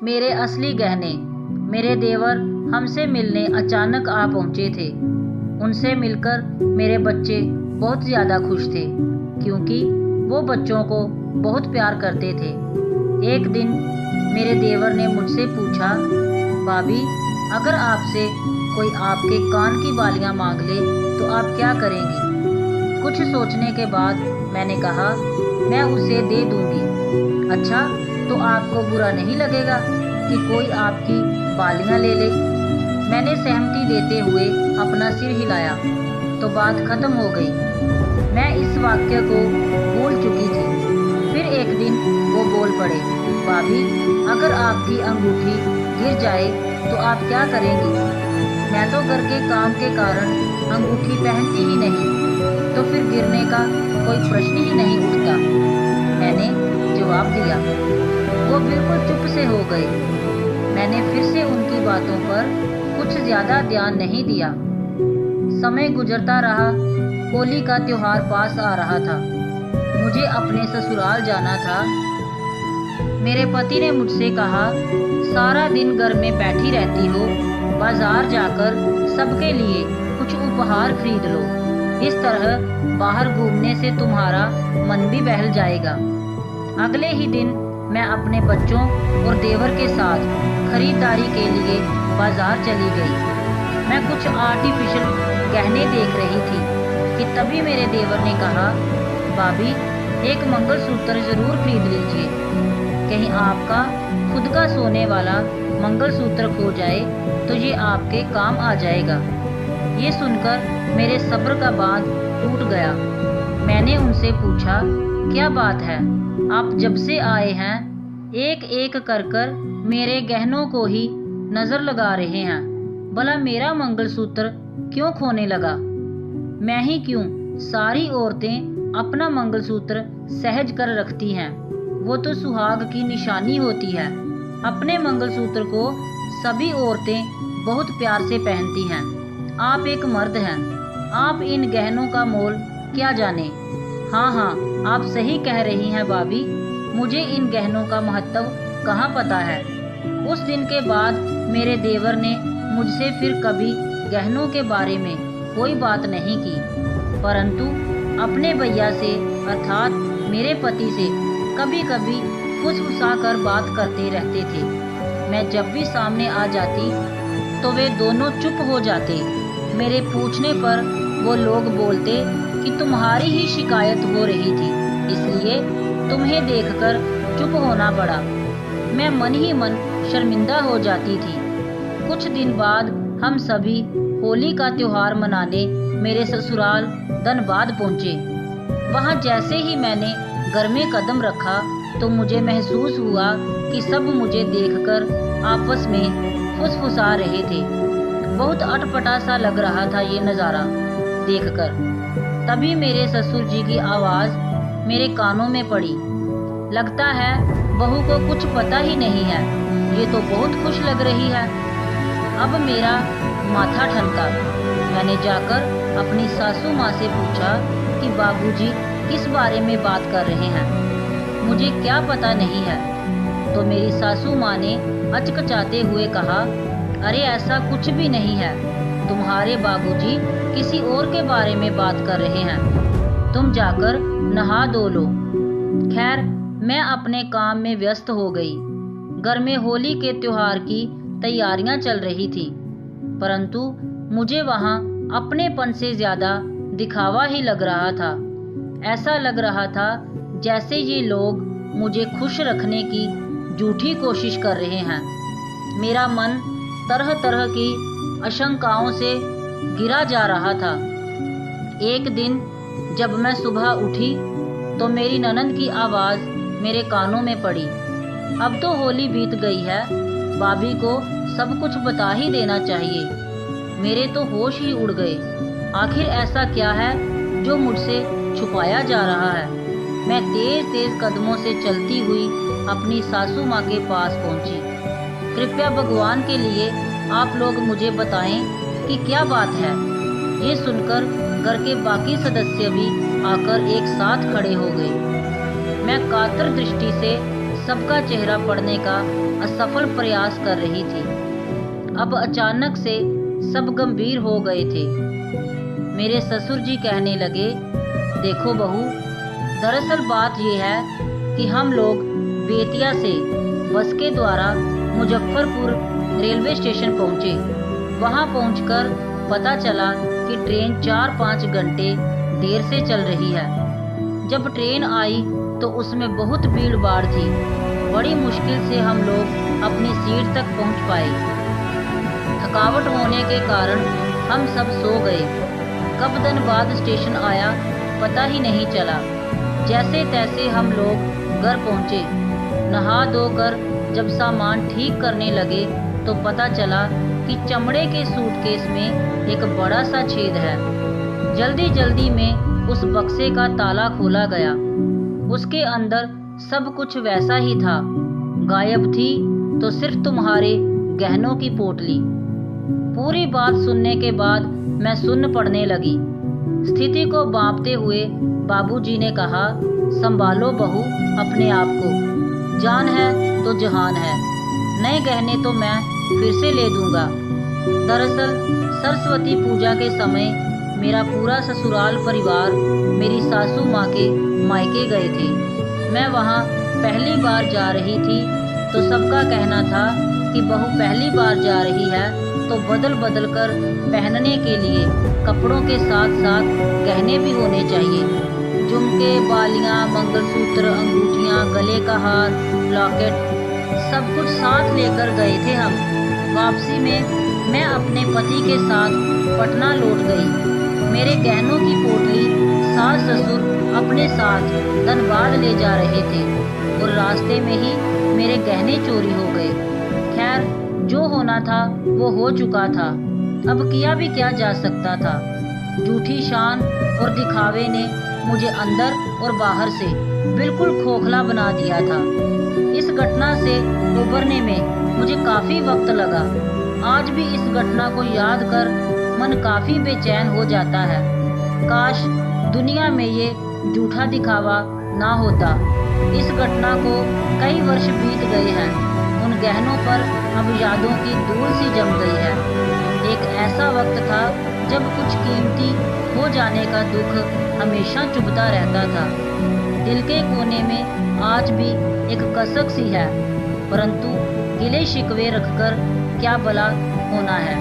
मेरे असली गहने। मेरे देवर हमसे मिलने अचानक आ पहुँचे थे। उनसे मिलकर मेरे बच्चे बहुत ज़्यादा खुश थे, क्योंकि वो बच्चों को बहुत प्यार करते थे। एक दिन मेरे देवर ने मुझसे पूछा, भाभी, अगर आपसे कोई आपके कान की बालियां मांग ले तो आप क्या करेंगी? कुछ सोचने के बाद मैंने कहा, मैं उसे दे दूंगी। अच्छा, तो आपको बुरा नहीं लगेगा कि कोई आपकी बालियां ले ले? मैंने सहमति देते हुए अपना सिर हिलाया तो बात खत्म हो गई। मैं इस वाक्य को भूल चुकी थी। फिर एक दिन वो बोल पड़े, भाभी, अगर आपकी अंगूठी गिर जाए तो आप क्या करेंगी? मैं तो घर के काम के कारण अंगूठी पहनती ही नहीं, तो फिर गिरने का कोई प्रश्न ही नहीं उठता। मैंने जवाब दिया। वो बिल्कुल चुप से हो गए। मैंने फिर से उनकी बातों पर कुछ ज्यादा ध्यान नहीं दिया। समय गुजरता रहा। होली का त्योहार पास आ रहा था। मुझे अपने ससुराल जाना था। मेरे पति ने मुझसे कहा, सारा दिन घर में बैठी रहती हो, बाजार जाकर सबके लिए कुछ उपहार खरीद लो। इस तरह बाहर घूमने से तुम्हारा मन भी बहल जाएगा। अगले ही दिन मैं अपने बच्चों और देवर के साथ खरीदारी के लिए बाजार चली गई। मैं कुछ आर्टिफिशियल गहने देख रही थी कि तभी मेरे देवर ने कहा, भाभी, एक मंगलसूत्र जरूर खरीद लीजिए। कहीं आपका खुद का सोने वाला मंगलसूत्र खो जाए तो ये आपके काम आ जाएगा। ये सुनकर मेरे सब्र का बांध टूट गया। मैंने उनसे पूछा, क्या बात है? आप जब से आए हैं एक एक कर कर मेरे गहनों को ही नजर लगा रहे हैं। भला मेरा मंगलसूत्र क्यों खोने लगा? मैं ही क्यों? सारी औरतें अपना मंगलसूत्र सहज कर रखती हैं। वो तो सुहाग की निशानी होती है। अपने मंगलसूत्र को सभी औरतें बहुत प्यार से पहनती हैं। आप एक मर्द हैं। आप इन गहनों का मोल क्या जाने? हाँ हाँ, आप सही कह रही हैं भाभी। मुझे इन गहनों का महत्व कहाँ पता है। उस दिन के बाद मेरे देवर ने मुझसे फिर कभी गहनों के बारे में कोई बात नहीं की, परंतु अपने भैया से अर्थात मेरे पति से कभी कभी फुसफुसा कर बात करते रहते थे। मैं जब भी सामने आ जाती तो वे दोनों चुप हो जाते। मेरे पूछने पर वो लोग बोलते कि तुम्हारी ही शिकायत हो रही थी, इसलिए तुम्हें देखकर चुप होना पड़ा। मैं मन ही मन शर्मिंदा हो जाती थी। कुछ दिन बाद हम सभी होली का त्योहार मनाने मेरे ससुराल धनबाद पहुँचे। वहाँ जैसे ही मैंने घर में कदम रखा तो मुझे महसूस हुआ कि सब मुझे देखकर आपस में फुसफुसा रहे थे। बहुत अटपटा सा लग रहा था ये नज़ारा देखकर। तभी मेरे ससुर जी की आवाज़ मेरे कानों में पड़ी। लगता है बहू को कुछ पता ही नहीं है, ये तो बहुत खुश लग रही है। अब मेरा माथा ठनका। मैंने जाकर अपनी सासू माँ से पूछा कि बाबूजी किस बारे में बात कर रहे हैं, मुझे क्या पता नहीं है। तो मेरी सासू माँ ने अचकचाते हुए कहा, अरे ऐसा कुछ भी नहीं है, तुम्हारे बाबूजी किसी और के बारे में बात कर रहे हैं। तुम जाकर नहा धो लो। खैर, मैं अपने काम में व्यस्त हो गई। घर में होली के त्योहार की तैयारियां चल रही थी, परंतु मुझे वहां अपनेपन से ज्यादा दिखावा ही लग रहा था। ऐसा लग रहा था जैसे ये लोग मुझे खुश रखने की झूठी कोशिश कर रहे हैं। मेरा मन तरह तरह की आशंकाओं से घिरा जा रहा था। एक दिन जब मैं सुबह उठी तो मेरी ननंद की आवाज़ मेरे कानों में पड़ी, अब तो होली बीत गई है, भाभी को सब कुछ बता ही देना चाहिए। मेरे तो होश ही उड़ गए। आखिर ऐसा क्या है जो मुझसे छुपाया जा रहा है? मैं तेज तेज कदमों से चलती हुई अपनी सासू माँ के पास पहुँची। कृपया भगवान के लिए आप लोग मुझे बताएं कि क्या बात है। ये सुनकर घर के बाकी सदस्य भी आकर एक साथ खड़े हो गए। मैं कातर दृष्टि से सबका चेहरा पढ़ने का असफल प्रयास कर रही थी। अब अचानक से सब गंभीर हो गए थे। मेरे ससुर जी कहने लगे, देखो बहू, दरअसल बात यह है कि हम लोग बेतिया से बस के द्वारा मुजफ्फरपुर रेलवे स्टेशन पहुँचे। वहाँ पहुंचकर पता चला कि ट्रेन 4-5 घंटे देर से चल रही है। जब ट्रेन आई तो उसमें बहुत भीड़ भाड़ थी। बड़ी मुश्किल से हम लोग अपनी सीट तक पहुंच पाए। थकावट होने के कारण हम सब सो गए। कब दिन बाद स्टेशन आया पता ही नहीं चला। जैसे तैसे हम लोग घर पहुंचे। नहा धोकर जब सामान ठीक करने लगे तो पता चला कि चमड़े के सूटकेस में एक बड़ा सा छेद है। जल्दी जल्दी में उस बक्से का ताला खोला गया। उसके अंदर सब कुछ वैसा ही था। गायब थी तो सिर्फ तुम्हारे गहनों की पोटली। पूरी बात सुनने के बाद मैं सुन्न पड़ने लगी। स्थिति को भांपते हुए बाबूजी ने कहा, संभालो बहू अपने आप को, जान है तो जहान है। नए गहने तो मैं फिर से ले दूंगा। दरअसल सरस्वती पूजा के समय मेरा पूरा ससुराल परिवार मेरी सासू माँ के मायके गए थे। मैं वहाँ पहली बार जा रही थी तो सबका कहना था कि बहू पहली बार जा रही है तो बदल बदल कर पहनने के लिए कपड़ों के साथ साथ गहने भी होने चाहिए। झुमके, बालियाँ, मंगलसूत्र, अंगूठियाँ, गले का हार, लॉकेट, सब कुछ साथ लेकर गए थे हम। वापसी में मैं अपने पति के साथ पटना लौट गई। मेरे गहनों की पोटली सास ससुर अपने साथ धनबाद ले जा रहे थे और रास्ते में ही मेरे गहने चोरी हो गए। खैर, जो होना था वो हो चुका था। अब किया भी क्या जा सकता था। झूठी शान और दिखावे ने मुझे अंदर और बाहर से बिल्कुल खोखला बना दिया था। इस घटना से उबरने में मुझे काफ़ी वक्त लगा। आज भी इस घटना को याद कर मन काफ़ी बेचैन हो जाता है। काश दुनिया में ये झूठा दिखावा ना होता। इस घटना को कई वर्ष बीत गए हैं। उन गहनों पर अब यादों की धूल सी जम गई है। एक ऐसा वक्त था जब कुछ कीमती हो जाने का दुख हमेशा चुभता रहता था। दिल के कोने में आज भी एक कसक सी है, परंतु गिले शिकवे रखकर क्या भला होना है।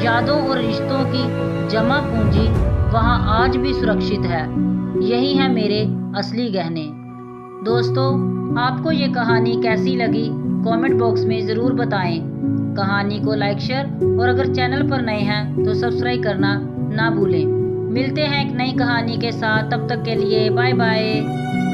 यादों और रिश्तों की जमा पूंजी वहाँ आज भी सुरक्षित है। यही है मेरे असली गहने। दोस्तों, आपको ये कहानी कैसी लगी कमेंट बॉक्स में ज़रूर बताएं। कहानी को लाइक, शेयर और अगर चैनल पर नए हैं तो सब्सक्राइब करना ना भूलें। मिलते हैं एक नई कहानी के साथ। तब तक के लिए बाय बाय।